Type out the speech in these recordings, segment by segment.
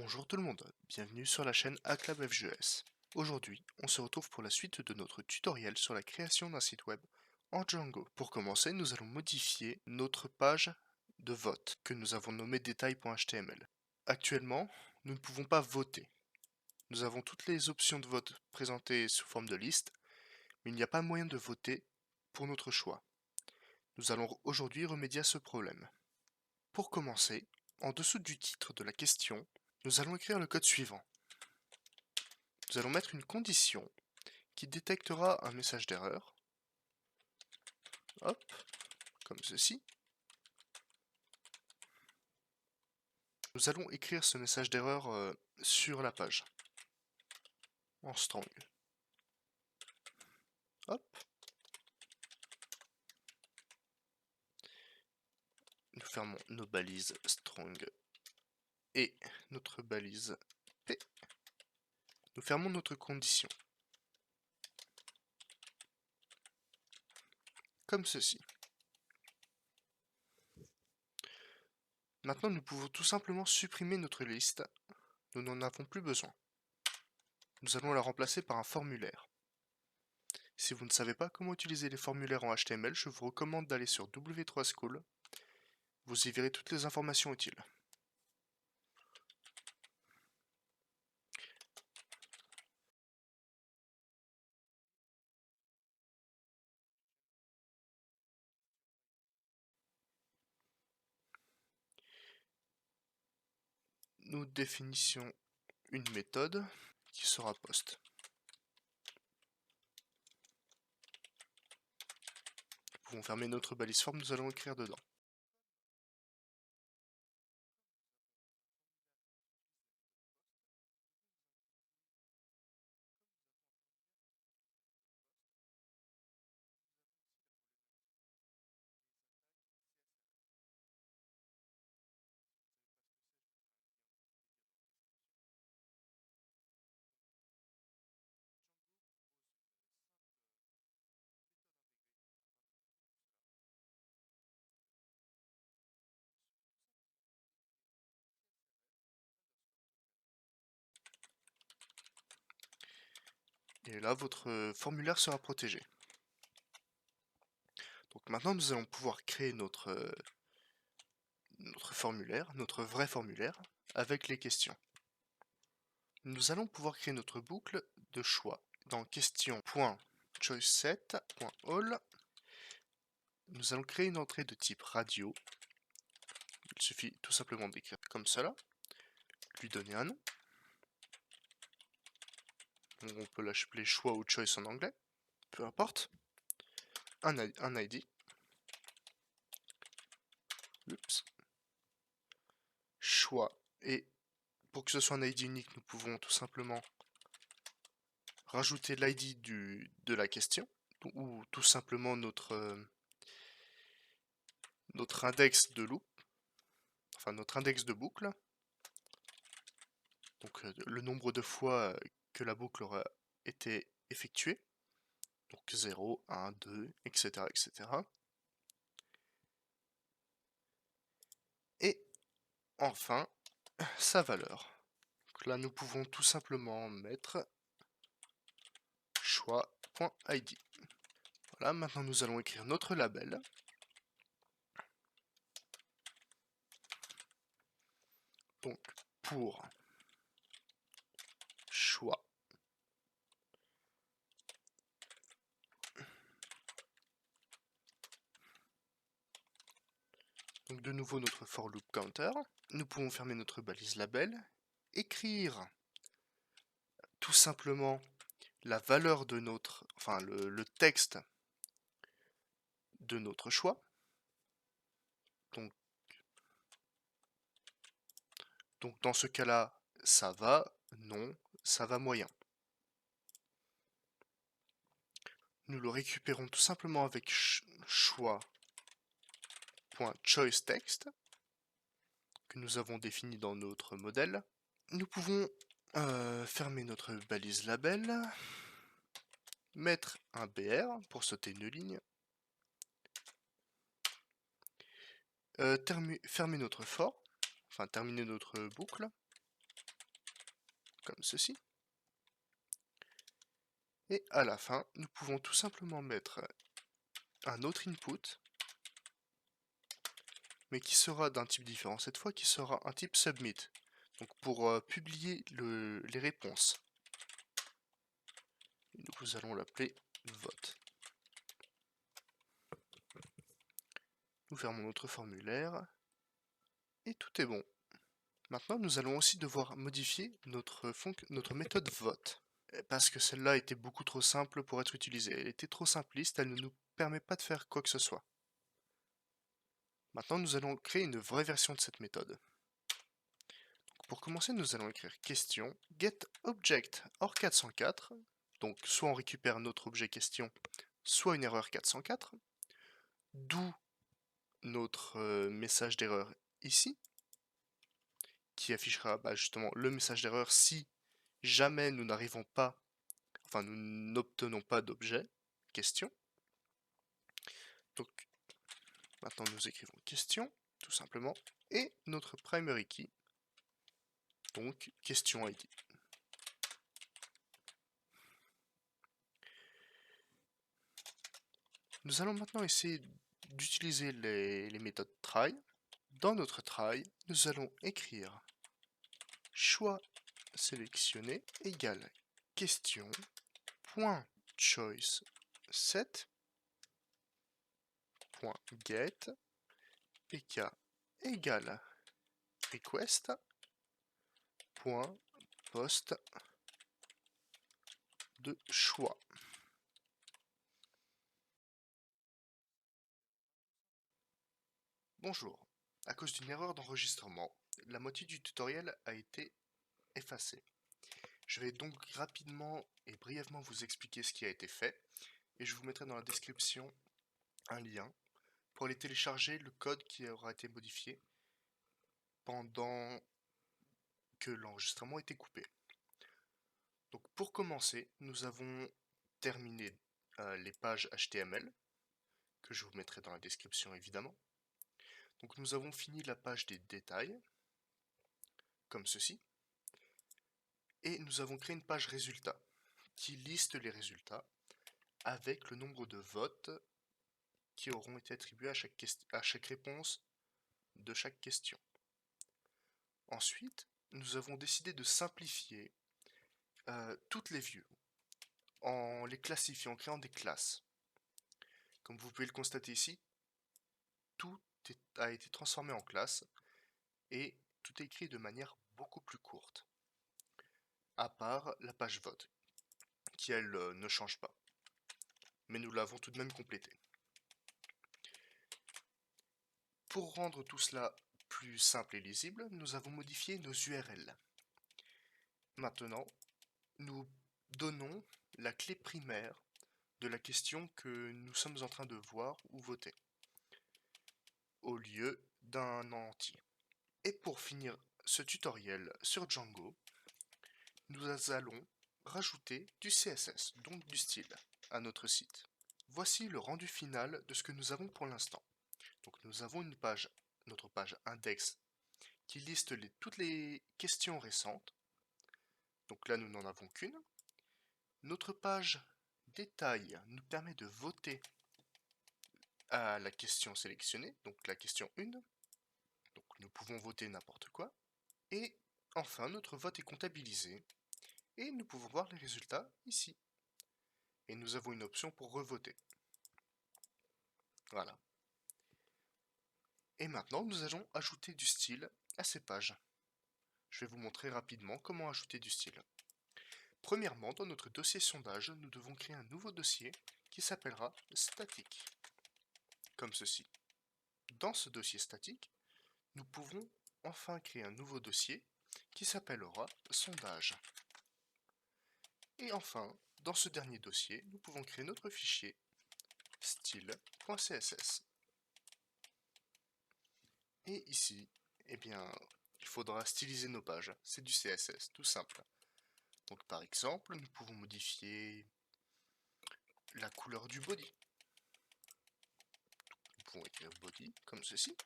Bonjour tout le monde, bienvenue sur la chaîne HackLabFJS. Aujourd'hui, on se retrouve pour la suite de notre tutoriel sur la création d'un site web en Django. Pour commencer, nous allons modifier notre page de vote que nous avons nommée détail.html. Actuellement, nous ne pouvons pas voter. Nous avons toutes les options de vote présentées sous forme de liste, mais il n'y a pas moyen de voter pour notre choix. Nous allons aujourd'hui remédier à ce problème. Pour commencer, en dessous du titre de la question, nous allons écrire le code suivant. Nous allons mettre une condition qui détectera un message d'erreur. Hop, comme ceci. Nous allons écrire ce message d'erreur sur la page, en strong. Hop. Nous fermons nos balises strong et notre balise P. Nous fermons notre condition. Comme ceci. Maintenant, nous pouvons tout simplement supprimer notre liste. Nous n'en avons plus besoin. Nous allons la remplacer par un formulaire. Si vous ne savez pas comment utiliser les formulaires en HTML, je vous recommande d'aller sur W3School. Vous y verrez toutes les informations utiles. Nous définissons une méthode qui sera post. Nous pouvons fermer notre balise forme, nous allons écrire dedans. Et là, votre formulaire sera protégé. Donc maintenant, nous allons pouvoir créer notre formulaire, notre vrai formulaire, avec les questions. Nous allons pouvoir créer notre boucle de choix. Dans question.choiceset.all, nous allons créer une entrée de type radio. Il suffit tout simplement d'écrire comme cela, lui donner un nom. On peut l'appeler choix ou choice en anglais, peu importe. Un ID. Oups. Choix. Et pour que ce soit un ID unique, nous pouvons tout simplement rajouter l'ID de la question, ou tout simplement notre index de loop, enfin notre index de boucle, donc le nombre de fois que la boucle aura été effectuée, donc 0, 1, 2, etc. etc. Et enfin, sa valeur. Donc là, nous pouvons tout simplement mettre choix.id. Voilà, maintenant nous allons écrire notre label. Donc, pour choix. Donc de nouveau notre for loop counter. Nous pouvons fermer notre balise label, écrire tout simplement la valeur de notre, enfin le texte de notre choix. Donc dans ce cas-là, ça va, non, ça va moyen. Nous le récupérons tout simplement avec choix.choiceText que nous avons défini dans notre modèle. Nous pouvons fermer notre balise label, mettre un BR pour sauter une ligne, fermer notre for, enfin terminer notre boucle, comme ceci. Et à la fin, nous pouvons tout simplement mettre un autre input, mais qui sera d'un type différent cette fois, qui sera un type submit, donc pour publier les réponses. Nous allons l'appeler vote. Nous fermons notre formulaire, et tout est bon. Maintenant, nous allons aussi devoir modifier notre méthode vote, parce que celle-là était beaucoup trop simple pour être utilisée. Elle était trop simpliste, elle ne nous permet pas de faire quoi que ce soit. Maintenant, nous allons créer une vraie version de cette méthode. Donc, pour commencer, nous allons écrire question getObject or 404. Donc, soit on récupère notre objet question, soit une erreur 404. D'où notre message d'erreur ici, qui affichera justement le message d'erreur si jamais nous n'arrivons pas, enfin nous n'obtenons pas d'objet question. Donc maintenant nous écrivons question tout simplement et notre primary key, donc question ID. Nous allons maintenant essayer d'utiliser les méthodes try. Dans notre try, nous allons écrire choix sélectionné égale question point choice set point get pk égale request point post de choix. Bonjour. À cause d'une erreur d'enregistrement, la moitié du tutoriel a été effacée. Je vais donc rapidement et brièvement vous expliquer ce qui a été fait et je vous mettrai dans la description un lien pour aller télécharger le code qui aura été modifié pendant que l'enregistrement était coupé. Donc pour commencer, nous avons terminé les pages HTML que je vous mettrai dans la description évidemment. Donc nous avons fini la page des détails comme ceci et nous avons créé une page résultats qui liste les résultats avec le nombre de votes qui auront été attribués à chaque réponse de chaque question. Ensuite, nous avons décidé de simplifier toutes les views en les classifiant, en créant des classes. Comme vous pouvez le constater ici, tout a été transformé en classe et tout est écrit de manière beaucoup plus courte, à part la page vote, qui elle ne change pas. Mais nous l'avons tout de même complétée. Pour rendre tout cela plus simple et lisible, nous avons modifié nos URL. Maintenant, nous donnons la clé primaire de la question que nous sommes en train de voir ou voter, au lieu d'un entier. Et pour finir ce tutoriel sur Django, nous allons rajouter du CSS, donc du style, à notre site. Voici le rendu final de ce que nous avons pour l'instant. Donc nous avons une page, notre page index, qui liste toutes les questions récentes. Donc là nous n'en avons qu'une. Notre page détail nous permet de voter à la question sélectionnée, donc la question 1. Donc nous pouvons voter n'importe quoi. Et enfin notre vote est comptabilisé et nous pouvons voir les résultats ici. Et nous avons une option pour revoter. Voilà. Et maintenant nous allons ajouter du style à ces pages. Je vais vous montrer rapidement comment ajouter du style. Premièrement, dans notre dossier sondage, nous devons créer un nouveau dossier qui s'appellera statique, comme ceci. Dans ce dossier statique, nous pouvons enfin créer un nouveau dossier qui s'appellera sondage. Et enfin, dans ce dernier dossier, nous pouvons créer notre fichier style.css. Et ici, eh bien, il faudra styliser nos pages. C'est du CSS, tout simple. Donc par exemple, nous pouvons modifier la couleur du body. Nous pouvons écrire body comme ceci.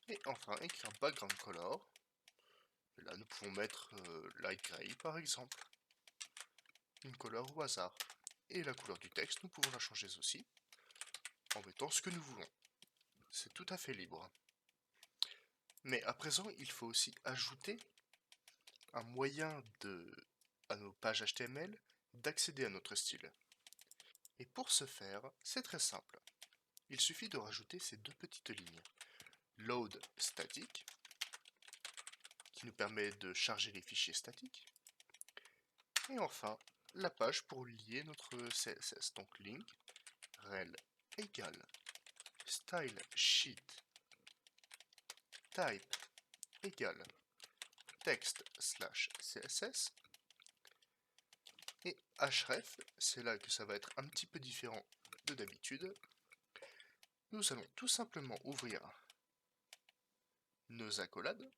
Et enfin écrire background color. Et là nous pouvons mettre light gray par exemple, une couleur au hasard. Et la couleur du texte, nous pouvons la changer aussi, en mettant ce que nous voulons. C'est tout à fait libre. Mais à présent, il faut aussi ajouter un moyen à nos pages HTML d'accéder à notre style. Et pour ce faire, c'est très simple. Il suffit de rajouter ces deux petites lignes. Load static, qui nous permet de charger les fichiers statiques. Et enfin, la page pour lier notre CSS. Donc link rel égale style sheet type égale text slash CSS. Et href, c'est là que ça va être un petit peu différent de d'habitude. Nous allons tout simplement ouvrir nos accolades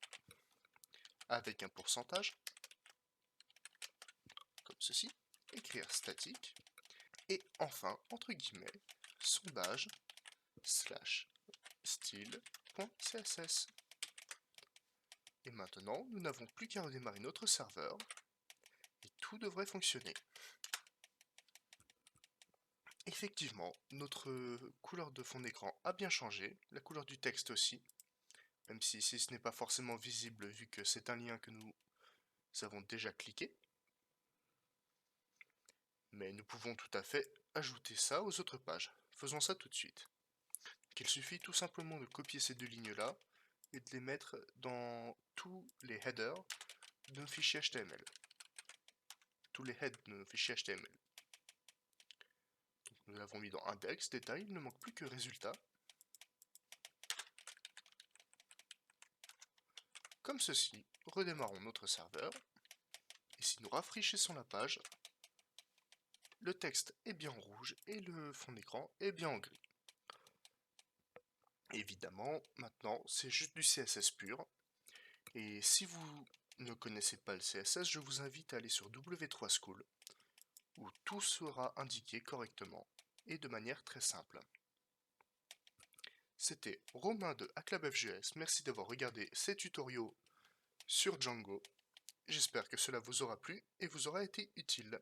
avec un pourcentage, comme ceci, écrire statique, et enfin, entre guillemets, sondage slash style.css. Et maintenant, nous n'avons plus qu'à redémarrer notre serveur et tout devrait fonctionner. Effectivement, notre couleur de fond d'écran a bien changé, la couleur du texte aussi, même si ici ce n'est pas forcément visible vu que c'est un lien que nous avons déjà cliqué. Mais nous pouvons tout à fait ajouter ça aux autres pages. Faisons ça tout de suite. Il suffit tout simplement de copier ces deux lignes-là et de les mettre dans tous les headers de nos fichiers HTML. Tous les heads de nos fichiers HTML. Donc, nous l'avons mis dans index, détail, il ne manque plus que résultat. Comme ceci, redémarrons notre serveur. Et si nous rafraîchissons la page, le texte est bien en rouge et le fond d'écran est bien en gris. Évidemment, maintenant, c'est juste du CSS pur. Et si vous ne connaissez pas le CSS, je vous invite à aller sur W3School, où tout sera indiqué correctement et de manière très simple. C'était Romain de HackLabFJS, merci d'avoir regardé ces tutoriaux sur Django. J'espère que cela vous aura plu et vous aura été utile.